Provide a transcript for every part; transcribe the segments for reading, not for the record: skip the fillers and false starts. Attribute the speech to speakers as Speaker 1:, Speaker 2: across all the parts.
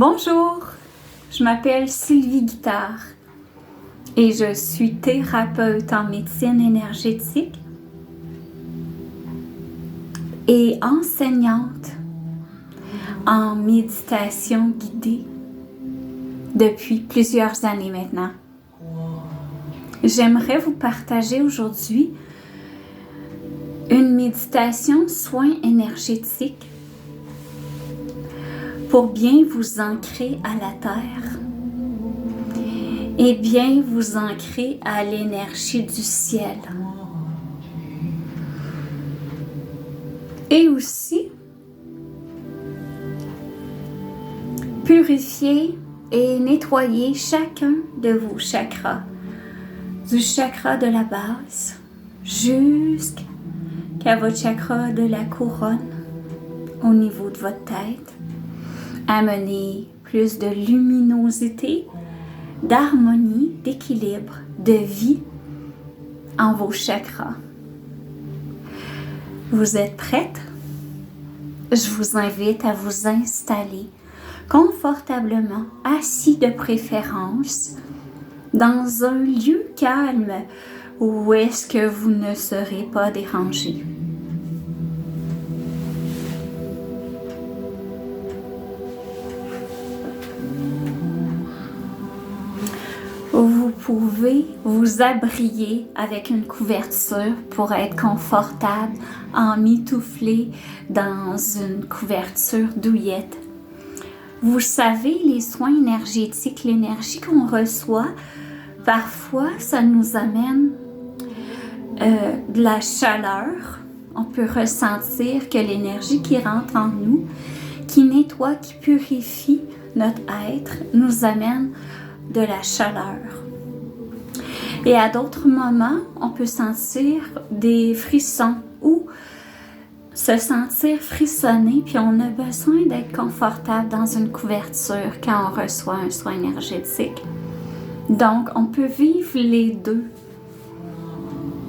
Speaker 1: Bonjour, je m'appelle Sylvie Guittard et je suis thérapeute en médecine énergétique et enseignante en méditation guidée depuis plusieurs années maintenant. J'aimerais vous partager aujourd'hui une méditation soin énergétique pour bien vous ancrer à la terre et bien vous ancrer à l'énergie du ciel. Et aussi purifier et nettoyer chacun de vos chakras, du chakra de la base jusqu'à votre chakra de la couronne au niveau de votre tête. Amener plus de luminosité, d'harmonie, d'équilibre, de vie en vos chakras. Vous êtes prête? Je vous invite à vous installer confortablement, assis de préférence, dans un lieu calme où est-ce que vous ne serez pas dérangé. Vous pouvez vous abrier avec une couverture pour être confortable, emmitouflé dans une couverture douillette. Vous savez, les soins énergétiques, l'énergie qu'on reçoit, parfois ça nous amène de la chaleur. On peut ressentir que l'énergie qui rentre en nous, qui nettoie, qui purifie notre être, nous amène de la chaleur. Et à d'autres moments, on peut sentir des frissons ou se sentir frissonner, puis on a besoin d'être confortable dans une couverture quand on reçoit un soin énergétique. Donc, on peut vivre les deux.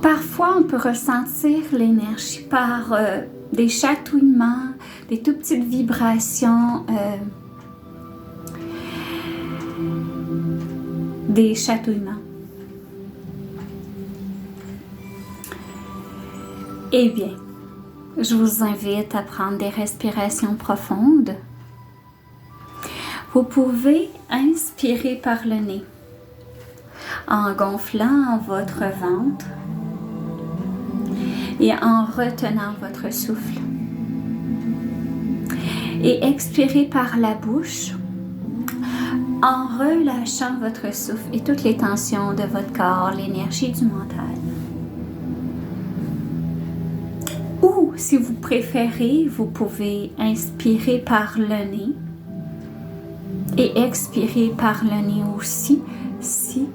Speaker 1: Parfois, on peut ressentir l'énergie par des chatouillements, des tout petites vibrations, des chatouillements. Eh bien, je vous invite à prendre des respirations profondes. Vous pouvez inspirer par le nez en gonflant votre ventre et en retenant votre souffle. Et expirer par la bouche en relâchant votre souffle et toutes les tensions de votre corps, l'énergie du mental. Ou, si vous préférez, vous pouvez inspirer par le nez et expirer par le nez aussi, si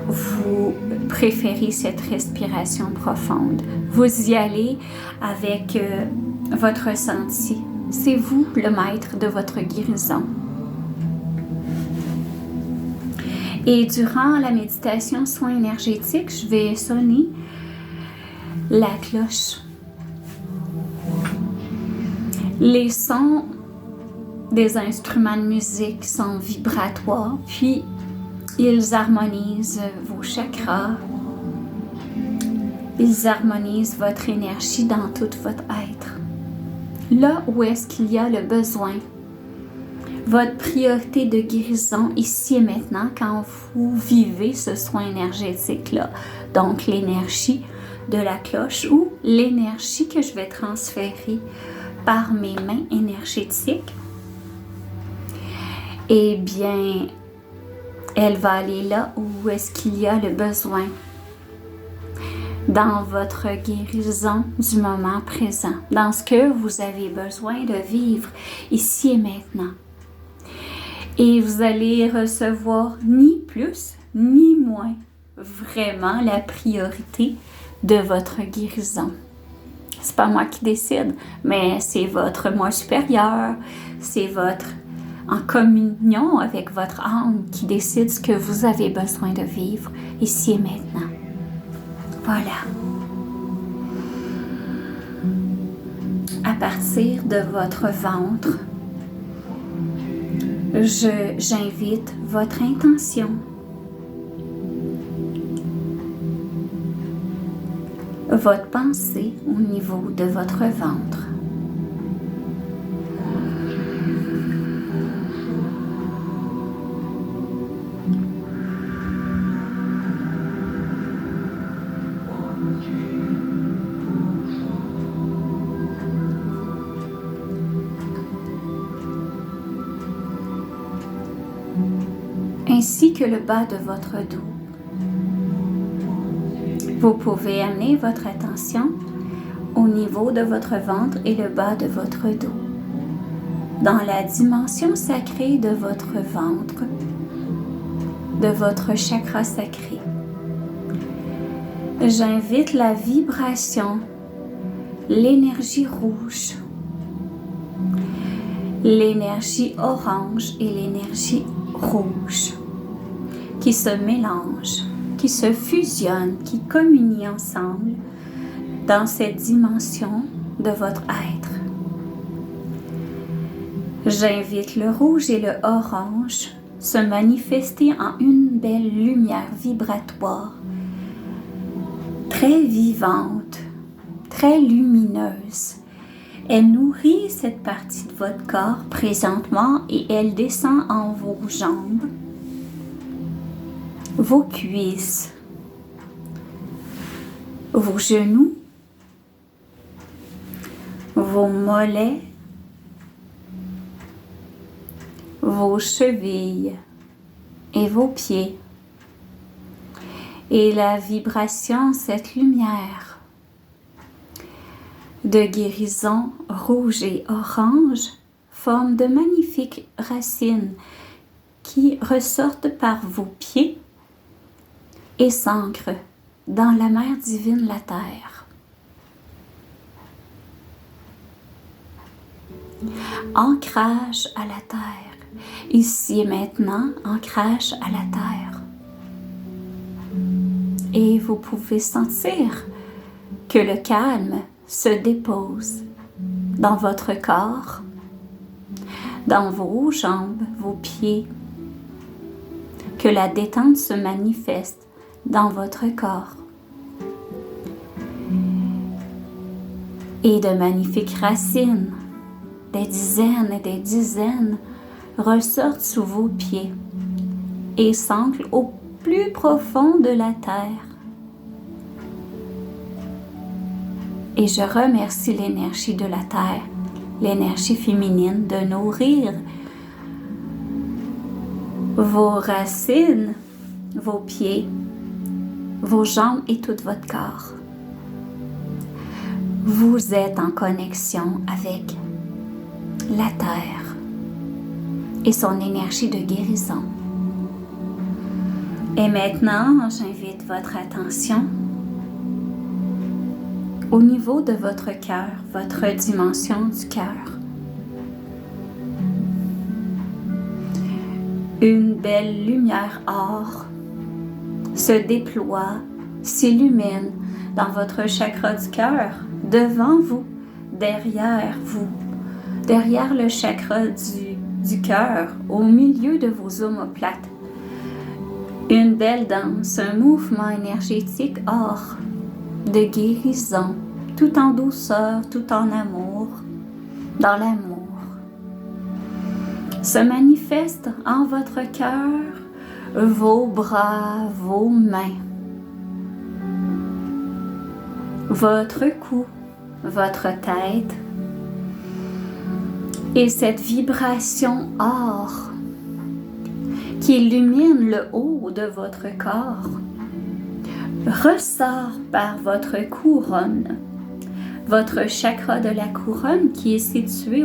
Speaker 1: vous préférez cette respiration profonde. Vous y allez avec votre ressenti. C'est vous le maître de votre guérison. Et durant la méditation soin énergétique, je vais sonner la cloche. Les sons des instruments de musique sont vibratoires, puis ils harmonisent vos chakras. Ils harmonisent votre énergie dans tout votre être. Là où est-ce qu'il y a le besoin, votre priorité de guérison ici et maintenant quand vous vivez ce soin énergétique-là. Donc l'énergie de la cloche ou l'énergie que je vais transférer par mes mains énergétiques, eh bien, elle va aller là où est-ce qu'il y a le besoin dans votre guérison du moment présent, dans ce que vous avez besoin de vivre ici et maintenant. Et vous allez recevoir ni plus ni moins vraiment la priorité de votre guérison. C'est pas moi qui décide, mais c'est votre moi supérieur, c'est votre en communion avec votre âme qui décide ce que vous avez besoin de vivre ici et maintenant. Voilà. À partir de votre ventre, J'invite votre intention. Votre pensée au niveau de votre ventre. Ainsi que le bas de votre dos. Vous pouvez amener votre attention au niveau de votre ventre et le bas de votre dos, dans la dimension sacrée de votre ventre, de votre chakra sacré. J'invite la vibration, l'énergie rouge, l'énergie orange et l'énergie rouge qui se mélangent, qui se fusionnent, qui communient ensemble dans cette dimension de votre être. J'invite le rouge et le orange se manifester en une belle lumière vibratoire, très vivante, très lumineuse. Elle nourrit cette partie de votre corps présentement et elle descend en vos jambes, vos cuisses, vos genoux, vos mollets, vos chevilles et vos pieds. Et la vibration, cette lumière de guérison rouge et orange forme de magnifiques racines qui ressortent par vos pieds et s'ancrent dans la mer divine, la terre. Ancrage à la terre. Ici et maintenant, ancrage à la terre. Et vous pouvez sentir que le calme se dépose dans votre corps, dans vos jambes, vos pieds, que la détente se manifeste dans votre corps. Et de magnifiques racines, des dizaines et des dizaines, ressortent sous vos pieds et s'ancrent au plus profond de la terre. Et je remercie l'énergie de la terre, l'énergie féminine, de nourrir vos racines, vos pieds, vos jambes et tout votre corps. Vous êtes en connexion avec la terre et son énergie de guérison. Et maintenant, j'invite votre attention au niveau de votre cœur, votre dimension du cœur. Une belle lumière or se déploie, s'illumine dans votre chakra du cœur, devant vous, derrière le chakra du cœur, au milieu de vos omoplates. Une belle danse, un mouvement énergétique or de guérison, tout en douceur, tout en amour, dans l'amour. Se manifeste en votre cœur, vos bras, vos mains, votre cou, votre tête, et cette vibration or qui illumine le haut de votre corps ressort par votre couronne, votre chakra de la couronne qui est situé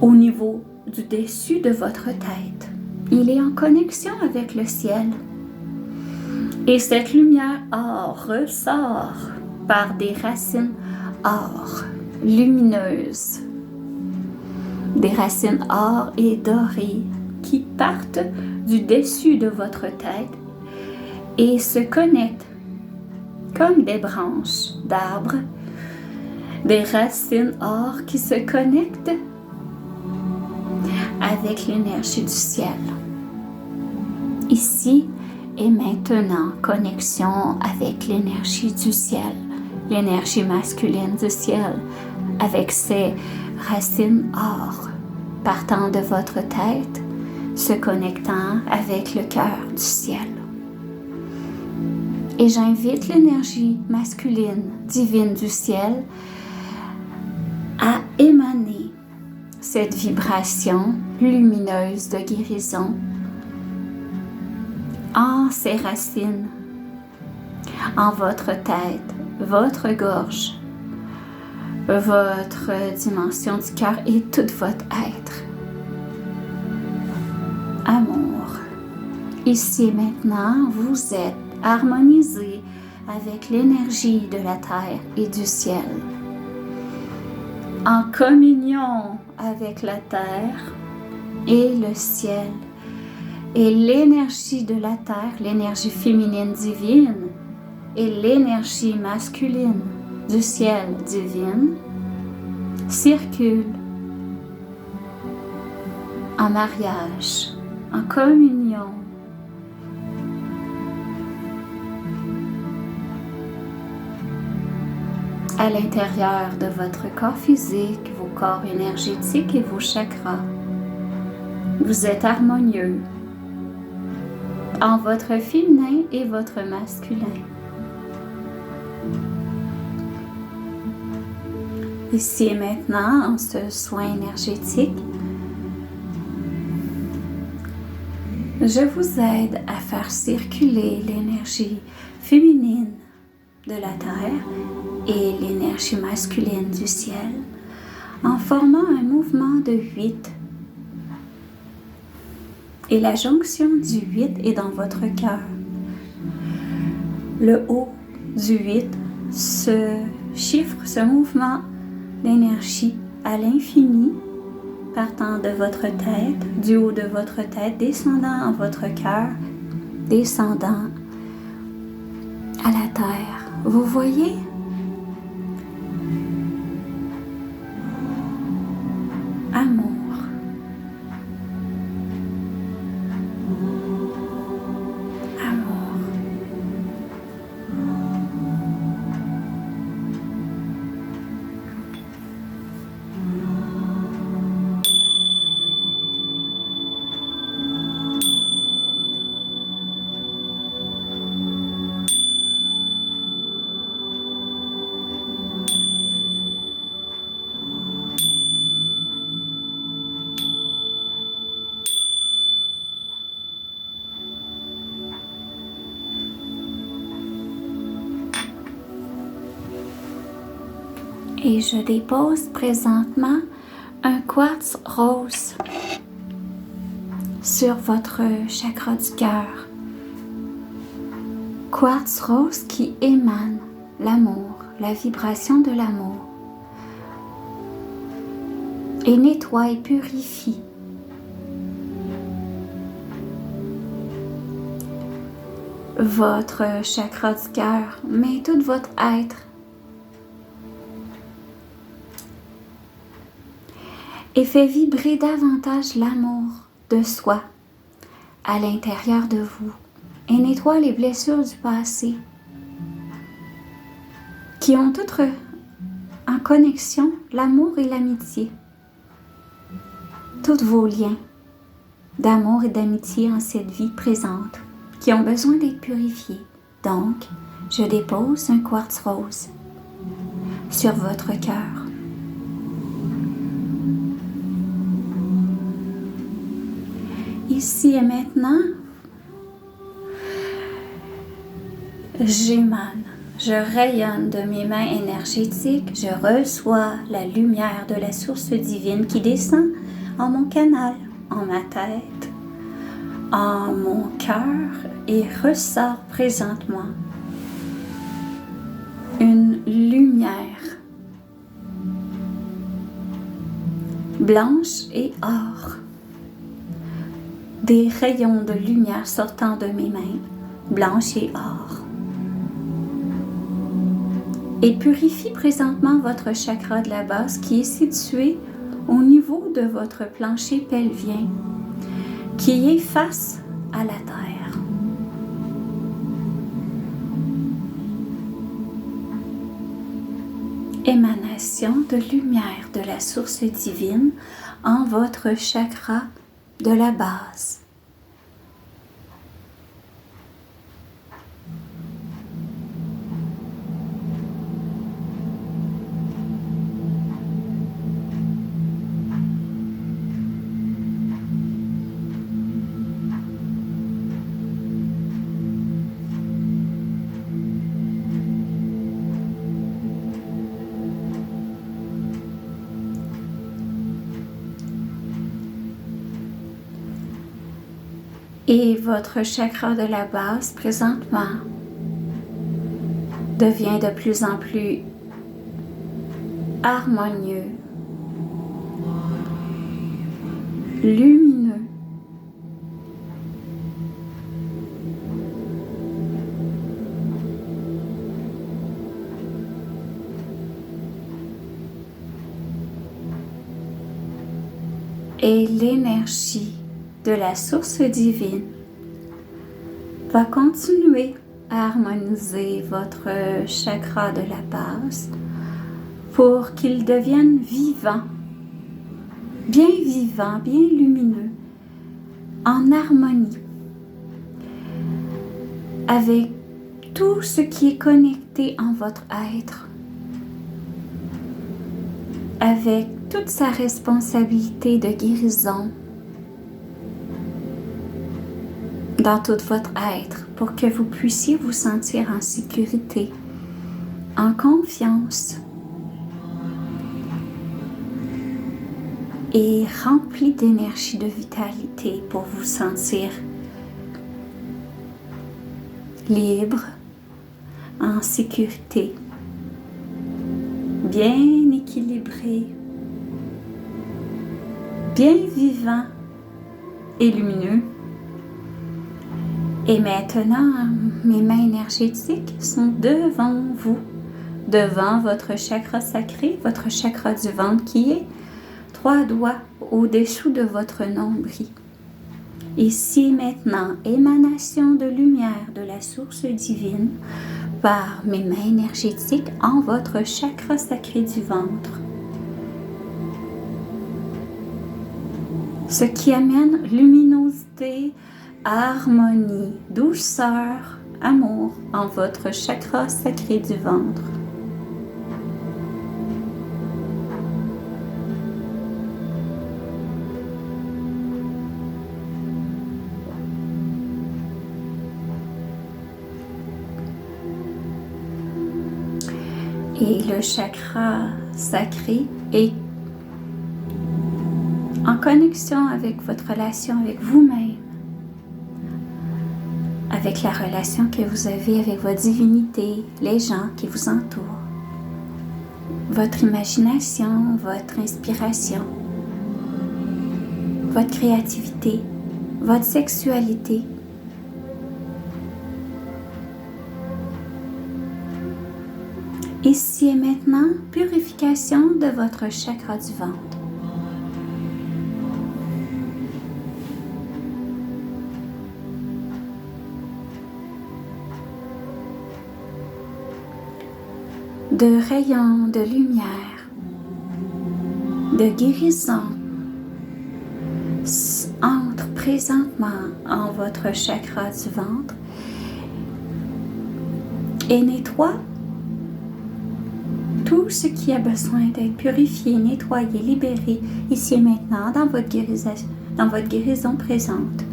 Speaker 1: au niveau du dessus de votre tête. Il est en connexion avec le ciel. Et cette lumière or ressort par des racines or lumineuses. Des racines or et dorées qui partent du dessus de votre tête et se connectent comme des branches d'arbres, des racines or qui se connectent avec l'énergie du ciel. Ici et maintenant, connexion avec l'énergie du ciel, l'énergie masculine du ciel, avec ses racines or, partant de votre tête, se connectant avec le cœur du ciel. Et j'invite l'énergie masculine divine du ciel à émaner cette vibration lumineuse de guérison en ses racines, en votre tête, votre gorge, votre dimension du cœur et tout votre être. Amour. Ici et maintenant, vous êtes harmonisé avec l'énergie de la terre et du ciel. En communion avec la terre et le ciel. Et l'énergie de la terre, l'énergie féminine divine et l'énergie masculine du ciel divine circulent en mariage, en communion. À l'intérieur de votre corps physique, vos corps énergétiques et vos chakras. Vous êtes harmonieux en votre féminin et votre masculin. Ici et maintenant, en ce soin énergétique, je vous aide à faire circuler l'énergie féminine de la terre et l'énergie masculine du ciel en formant un mouvement de 8. Et la jonction du 8 est dans votre cœur. Le haut du 8, ce chiffre, ce mouvement d'énergie à l'infini, partant de votre tête, du haut de votre tête, descendant en votre cœur, descendant à la terre. Vous voyez? Amour. Et je dépose présentement un quartz rose sur votre chakra du cœur. Quartz rose qui émane l'amour, la vibration de l'amour, et nettoie et purifie votre chakra du cœur, mais tout votre être. Et fait vibrer davantage l'amour de soi à l'intérieur de vous et nettoie les blessures du passé qui ont toutes en connexion l'amour et l'amitié. Tous vos liens d'amour et d'amitié en cette vie présente qui ont besoin d'être purifiés. Donc, je dépose un quartz rose sur votre cœur. Ici et maintenant, j'émane, je rayonne de mes mains énergétiques, je reçois la lumière de la source divine qui descend en mon canal, en ma tête, en mon cœur et ressort présentement une lumière blanche et or. Des rayons de lumière sortant de mes mains, blanches et or. Et purifie présentement votre chakra de la base qui est situé au niveau de votre plancher pelvien qui est face à la terre. Émanation de lumière de la source divine en votre chakra de la base. Et votre chakra de la base, présentement, devient de plus en plus harmonieux, lumineux, et l'énergie de la source divine va continuer à harmoniser votre chakra de la base pour qu'il devienne vivant, bien lumineux, en harmonie avec tout ce qui est connecté en votre être, avec toute sa responsabilité de guérison dans tout votre être pour que vous puissiez vous sentir en sécurité, en confiance et rempli d'énergie, de vitalité pour vous sentir libre, en sécurité, bien équilibré, bien vivant et lumineux. Et maintenant, mes mains énergétiques sont devant vous, devant votre chakra sacré, votre chakra du ventre qui est 3 doigts au-dessous de votre nombril. Ici maintenant, émanation de lumière de la source divine par mes mains énergétiques en votre chakra sacré du ventre. Ce qui amène luminosité, harmonie, douceur, amour en votre chakra sacré du ventre. Et le chakra sacré est en connexion avec votre relation avec vous-même, avec la relation que vous avez avec votre divinité, les gens qui vous entourent, votre imagination, votre inspiration, votre créativité, votre sexualité. Ici et maintenant, purification de votre chakra du ventre. De rayons de lumière, de guérison entrent présentement en votre chakra du ventre et nettoie tout ce qui a besoin d'être purifié, nettoyé, libéré ici et maintenant dans votre guérison présente.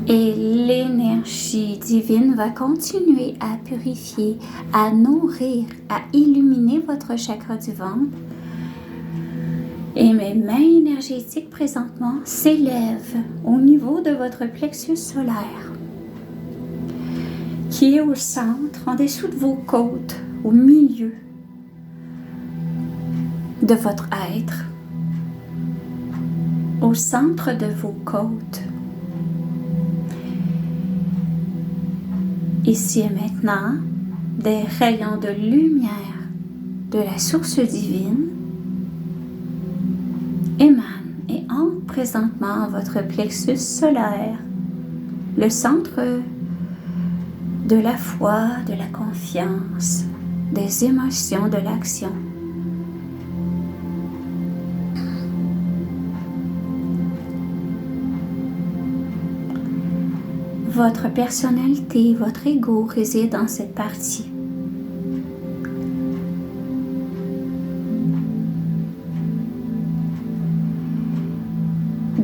Speaker 1: Et l'énergie divine va continuer à purifier, à nourrir, à illuminer votre chakra du ventre. Et mes mains énergétiques présentement s'élèvent au niveau de votre plexus solaire, qui est au centre, en dessous de vos côtes, au milieu de votre être, au centre de vos côtes. Ici et maintenant, des rayons de lumière de la source divine émanent et entrent présentement en votre plexus solaire, le centre de la foi, de la confiance, des émotions, de l'action. Votre personnalité, votre ego réside dans cette partie.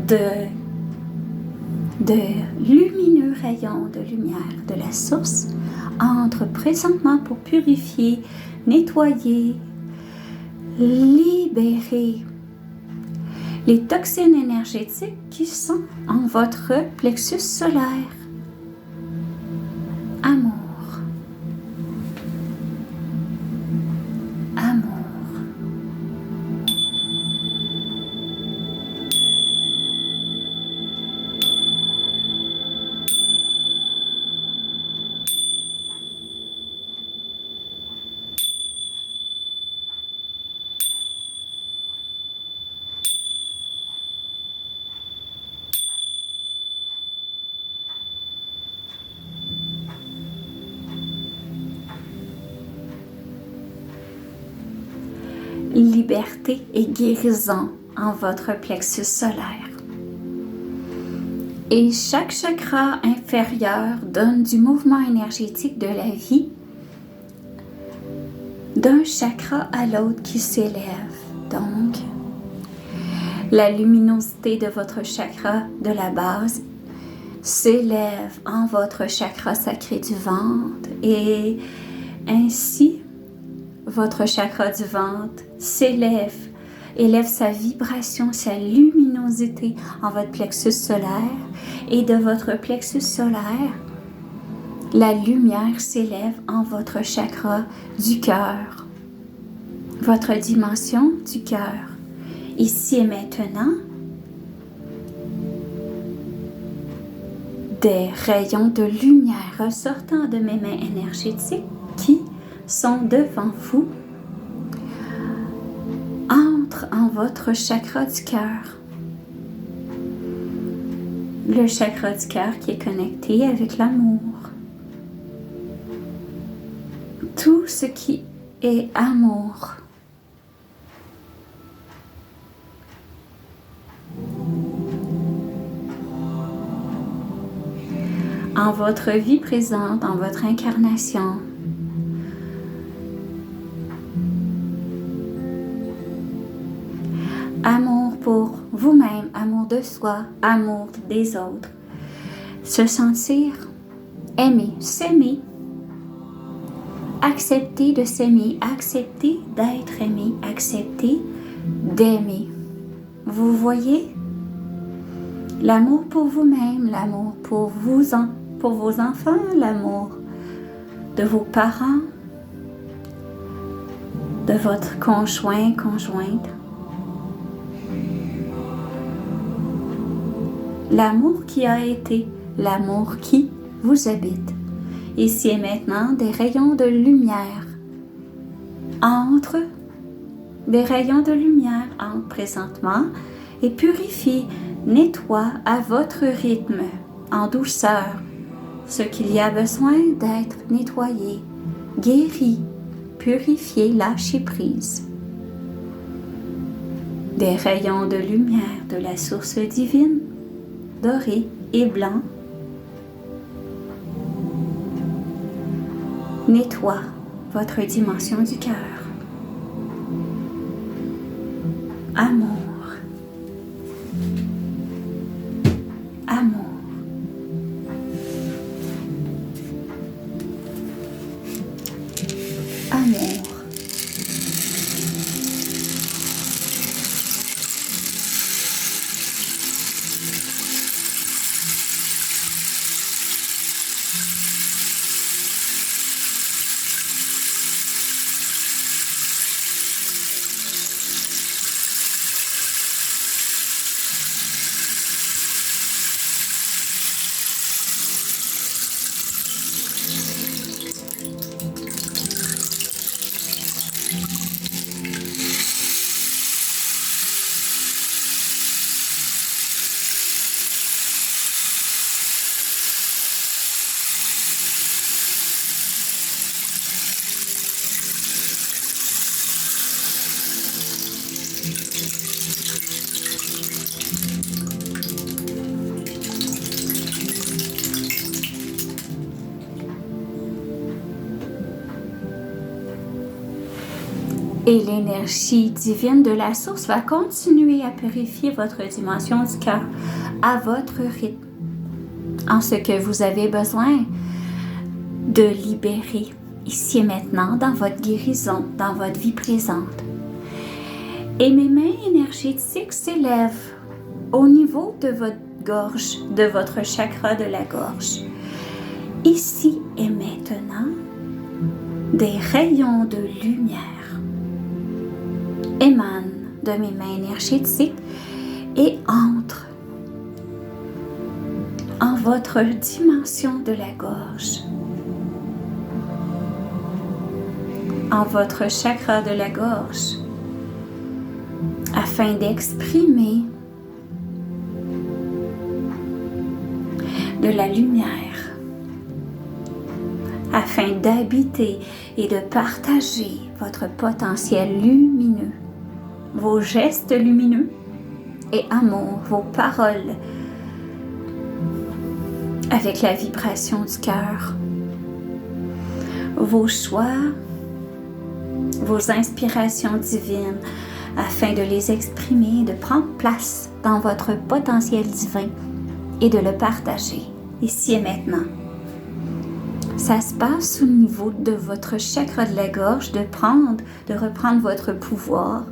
Speaker 1: De lumineux rayons de lumière de la source entrent présentement pour purifier, nettoyer, libérer les toxines énergétiques qui sont en votre plexus solaire. Amour. Amour. Liberté et guérison en votre plexus solaire. Et chaque chakra inférieur donne du mouvement énergétique de la vie d'un chakra à l'autre qui s'élève. Donc, la luminosité de votre chakra de la base s'élève en votre chakra sacré du ventre et ainsi votre chakra du ventre élève sa vibration, sa luminosité en votre plexus solaire et de votre plexus solaire, la lumière s'élève en votre chakra du cœur, votre dimension du cœur. Ici et maintenant, des rayons de lumière ressortant de mes mains énergétiques qui sont devant vous entrent en votre chakra du cœur. Le chakra du cœur qui est connecté avec l'amour. Tout ce qui est amour. En votre vie présente, en votre incarnation, amour pour vous-même, amour de soi, amour des autres. Se sentir aimé, s'aimer, accepter de s'aimer, accepter d'être aimé, accepter d'aimer. Vous voyez? L'amour pour vous-même, l'amour pour vos enfants, l'amour de vos parents, de votre conjoint, conjointe. L'amour qui a été, l'amour qui vous habite. Ici et maintenant, des rayons de lumière entrent présentement et purifient, nettoient à votre rythme, en douceur, ce qu'il y a besoin d'être nettoyé, guéri, purifié, lâché prise. Des rayons de lumière de la source divine, doré et blanc, nettoie votre dimension du cœur. Amour. Amour. Amour. Et l'énergie divine de la source va continuer à purifier votre dimension du cœur à votre rythme, en ce que vous avez besoin de libérer ici et maintenant dans votre guérison, dans votre vie présente. Et mes mains énergétiques s'élèvent au niveau de votre gorge, de votre chakra de la gorge. Ici et maintenant, des rayons de lumière émanent de mes mains énergétiques et entrent en votre dimension de la gorge, en votre chakra de la gorge, afin d'exprimer de la lumière, afin d'habiter et de partager votre potentiel lumineux, vos gestes lumineux et amour, vos paroles avec la vibration du cœur, vos choix, vos inspirations divines, afin de les exprimer, de prendre place dans votre potentiel divin et de le partager ici et maintenant. Ça se passe au niveau de votre chakra de la gorge, de reprendre votre pouvoir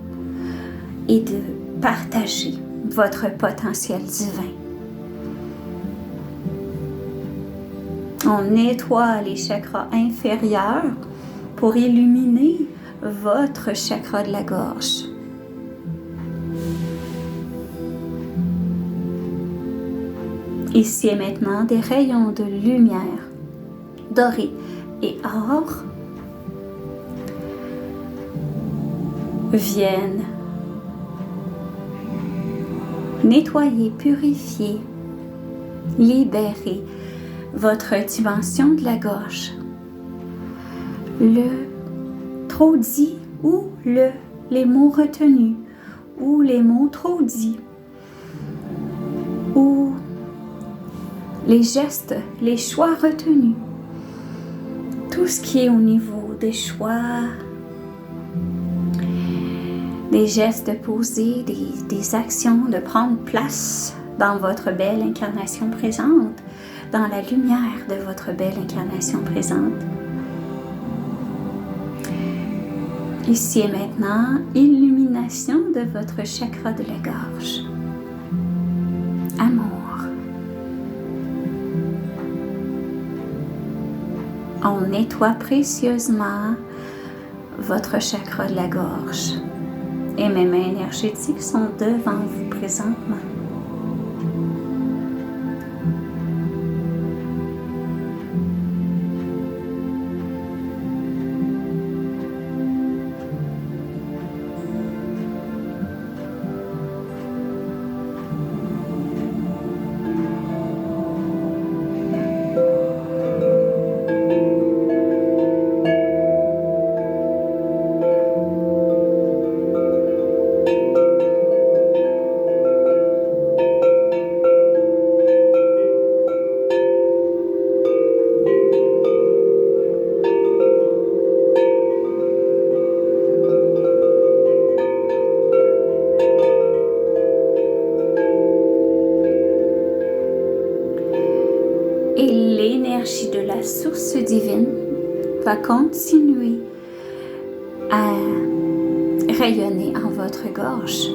Speaker 1: et de partager votre potentiel divin. On nettoie les chakras inférieurs pour illuminer votre chakra de la gorge. Ici et maintenant, des rayons de lumière doré et or viennent nettoyer, purifier, libérer votre dimension de la gorge, le trop dit ou les mots retenus ou les mots trop dits ou les gestes, les choix retenus. Tout ce qui est au niveau des choix, des gestes posés, des actions, de prendre place dans votre belle incarnation présente, dans la lumière de votre belle incarnation présente. Ici et maintenant, illumination de votre chakra de la gorge. Amour. On nettoie précieusement votre chakra de la gorge. Et mes mains énergétiques sont devant vous présentement. Et l'énergie de la source divine va continuer à rayonner en votre gorge.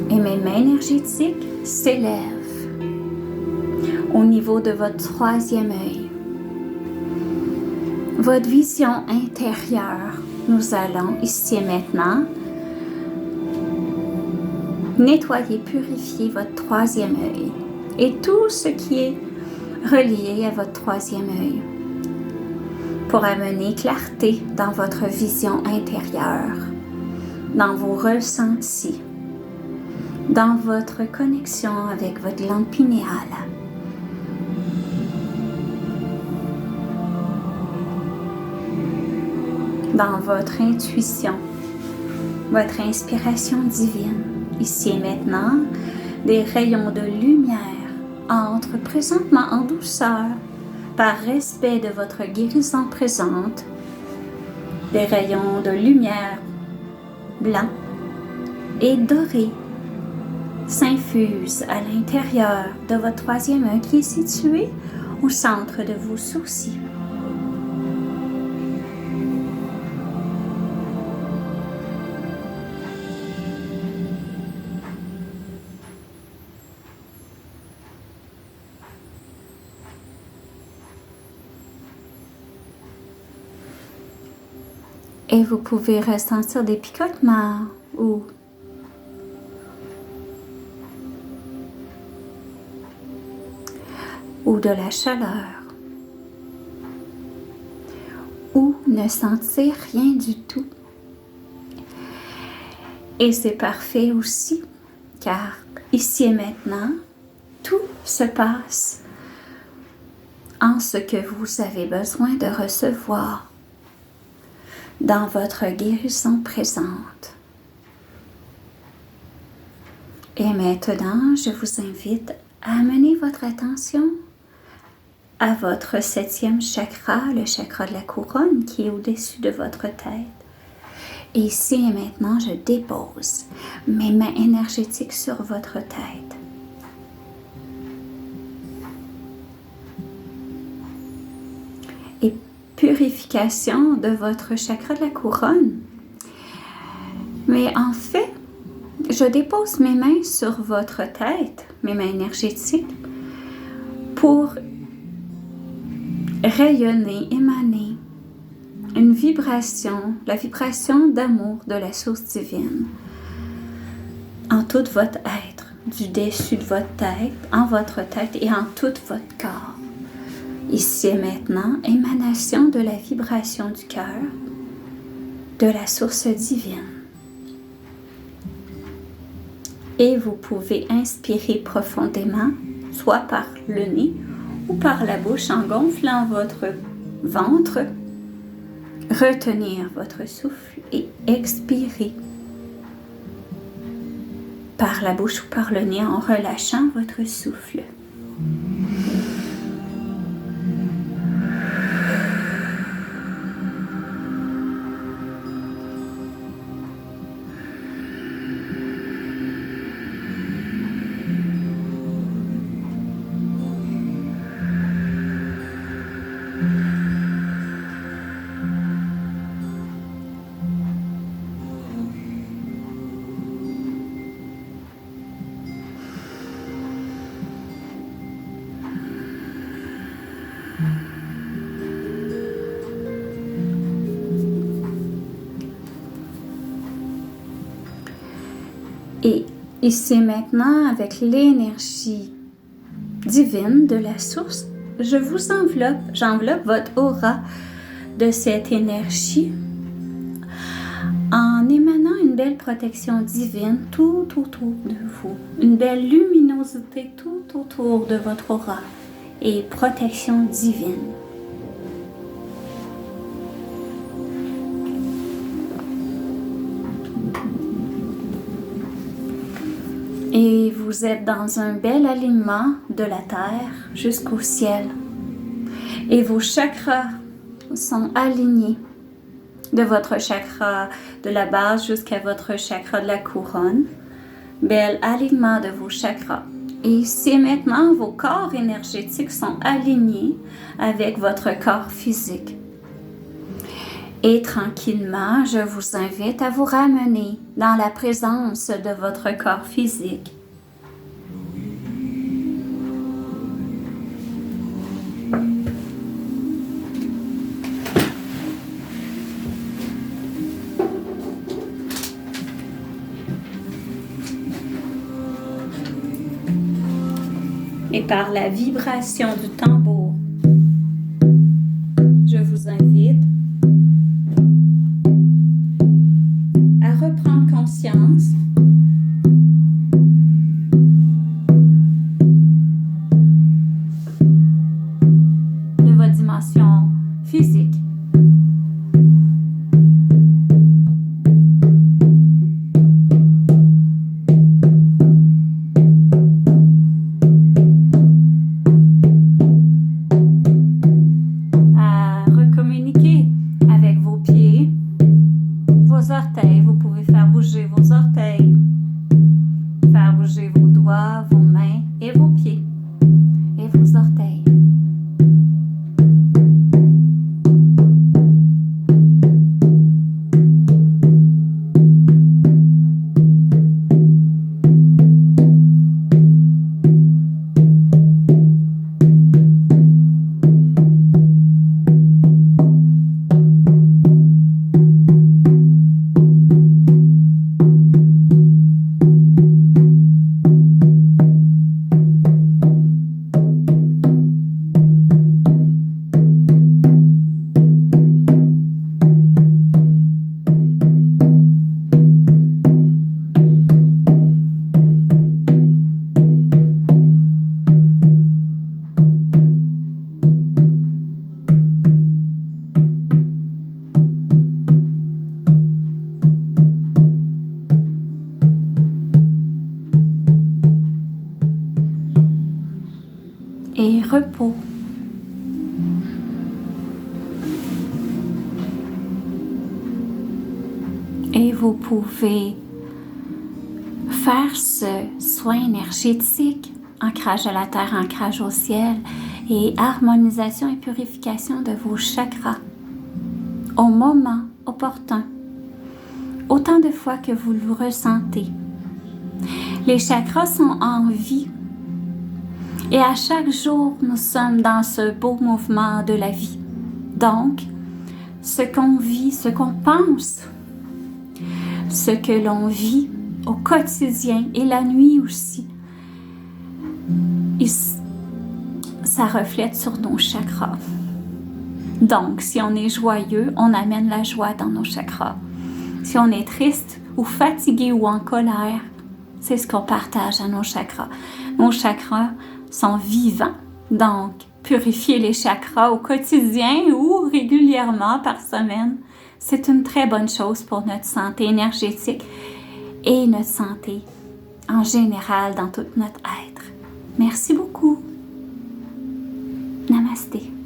Speaker 1: Et mes mains énergétiques s'élèvent au niveau de votre troisième œil. Votre vision intérieure, nous allons ici et maintenant nettoyer, purifier votre troisième œil et tout ce qui est relié à votre troisième œil pour amener clarté dans votre vision intérieure, dans vos ressentis, dans votre connexion avec votre glande pinéale. Dans votre intuition, votre inspiration divine. Ici et maintenant, des rayons de lumière entrent présentement en douceur, par respect de votre guérison présente, Des rayons de lumière blanc et doré s'infusent à l'intérieur de votre troisième œil qui est situé au centre de vos sourcils. Et vous pouvez ressentir des picotements ou de la chaleur ou ne sentir rien du tout. Et c'est parfait aussi, car ici et maintenant, tout se passe en ce que vous avez besoin de recevoir dans votre guérison présente. Et maintenant, je vous invite à amener votre attention à votre 7e chakra, le chakra de la couronne qui est au-dessus de votre tête. Et ici et maintenant, je dépose mes mains énergétiques sur votre tête. Et purification de votre chakra de la couronne. Mais en fait, je dépose mes mains sur votre tête, mes mains énergétiques, pour rayonner, émaner une vibration, la vibration d'amour de la source divine en tout votre être, du dessus de votre tête, en votre tête et en tout votre corps. Ici et maintenant, émanation de la vibration du cœur, de la source divine. Et vous pouvez inspirer profondément, soit par le nez ou par la bouche en gonflant votre ventre, retenir votre souffle et expirer par la bouche ou par le nez en relâchant votre souffle. Et ici maintenant, avec l'énergie divine de la source, j'enveloppe votre aura de cette énergie en émanant une belle protection divine tout autour de vous, une belle luminosité tout autour de votre aura et protection divine. Et vous êtes dans un bel alignement de la terre jusqu'au ciel. Et vos chakras sont alignés de votre chakra de la base jusqu'à votre chakra de la couronne. Bel alignement de vos chakras. Et ici maintenant, vos corps énergétiques sont alignés avec votre corps physique. Et tranquillement, je vous invite à vous ramener dans la présence de votre corps physique. Et par la vibration du tambour, je vous invite à reprendre conscience de votre dimension physique. et repos. Et vous pouvez faire ce soin énergétique, ancrage à la terre, ancrage au ciel et harmonisation et purification de vos chakras au moment opportun, autant de fois que vous le ressentez. Les chakras sont en vie et à chaque jour, nous sommes dans ce beau mouvement de la vie. Donc, ce qu'on vit, ce qu'on pense, ce que l'on vit au quotidien et la nuit aussi, ça reflète sur nos chakras. Donc, si on est joyeux, on amène la joie dans nos chakras. Si on est triste ou fatigué ou en colère, c'est ce qu'on partage à nos chakras. Nos chakras sont vivants, donc purifier les chakras au quotidien ou régulièrement par semaine, c'est une très bonne chose pour notre santé énergétique et notre santé en général dans tout notre être. Merci beaucoup. Namasté.